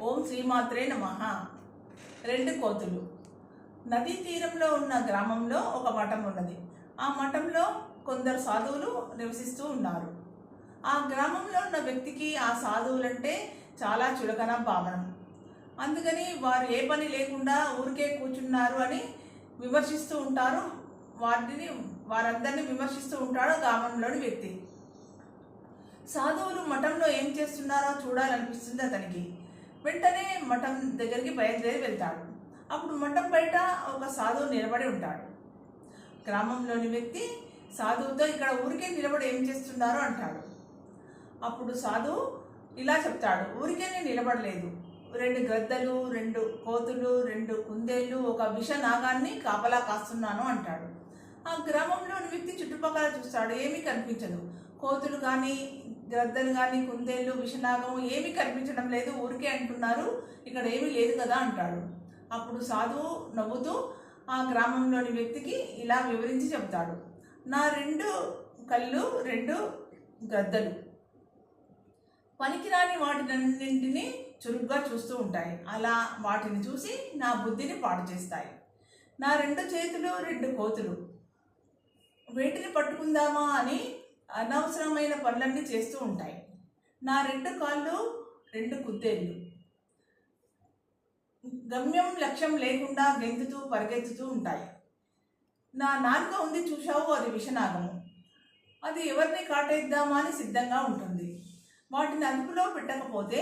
ఓం శ్రీమాత్రే నమః. రెండు కోతులు. నదీ తీరంలో ఉన్న గ్రామంలో ఒక మఠం ఉన్నది. ఆ మఠంలో కొందరు సాధువులు నివసిస్తూ ఉన్నారు. ఆ గ్రామంలో ఉన్న వ్యక్తికి ఆ సాధువులంటే చాలా చులకన భావన. అందుకని వారు ఏ పని లేకుండా ఊరికే కూర్చున్నారు అని విమర్శిస్తూ ఉంటారు. వారందరినీ విమర్శిస్తూ ఉంటాడు గ్రామంలోని వ్యక్తి. సాధువులు మఠంలో ఏం చేస్తున్నారో చూడాలనిపిస్తుంది అతనికి. వెంటనే మఠం దగ్గరికి బయలుదేరి వెళ్తాడు. అప్పుడు మఠం బయట ఒక సాధువు నిలబడి ఉంటాడు. గ్రామంలోని వ్యక్తి సాధువుతో ఇక్కడ ఊరికే నిలబడి ఏం చేస్తున్నారో అంటాడు. అప్పుడు సాధువు ఇలా చెప్తాడు, ఊరికే నేను నిలబడలేదు, 2 గద్దలు, 2 కోతులు, 2 కుందేళ్ళు, ఒక విష నాగాన్ని కాపలా కాస్తున్నాను అంటాడు. ఆ గ్రామంలోని వ్యక్తి చుట్టుపక్కల చూస్తాడు, ఏమీ కనిపించదు. కోతులు కానీ, గద్దలు కానీ, కుందేళ్ళు, విషనాగం ఏమీ కనిపించడం లేదు, ఊరికే అంటున్నారు, ఇక్కడ ఏమీ లేదు కదా అంటాడు. అప్పుడు సాధువు నవ్వుతూ ఆ గ్రామంలోని వ్యక్తికి ఇలా వివరించి చెప్తాడు, నా 2 కళ్ళు 2 గద్దలు పనికిరాని వాటినన్నింటినీ చురుగ్గా చూస్తూ ఉంటాయి. అలా వాటిని చూసి నా బుద్ధిని పాడు చేస్తాయి. నా 2 చేతులు 2 కోతులు వేటిని పట్టుకుందామా అని అనవసరమైన పనులన్నీ చేస్తూ ఉంటాయి. నా 2 కాళ్ళు 2 కుందేళ్ళు గమ్యం లక్ష్యం లేకుండా గెంతుతూ పరిగెత్తుతూ ఉంటాయి. నా నాలుక ఉంది చూశావు, అది విషనాగము. అది ఎవరిని కాటేద్దామా అని సిద్ధంగా ఉంటుంది. వాటిని అదుపులో పెట్టకపోతే,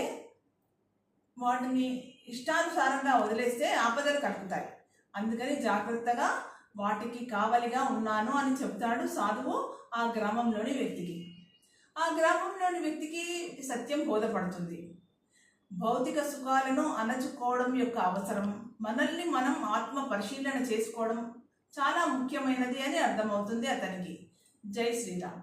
వాటిని ఇష్టానుసారంగా వదిలేస్తే ఆపదలు కలుగుతాయి. అందుకని జాగ్రత్తగా వాటికి కావలిగా ఉన్నాను అని చెప్తాడు సాధువు ఆ గ్రామంలోని వ్యక్తికి. ఆ గ్రామంలోని వ్యక్తికి సత్యం బోధపడుతుంది. భౌతిక సుఖాలను అణచుకోవడం యొక్క అవసరం, మనల్ని మనం ఆత్మ పరిశీలన చేసుకోవడం చాలా ముఖ్యమైనది అని అర్థమవుతుంది అతనికి. జై శ్రీరామ్.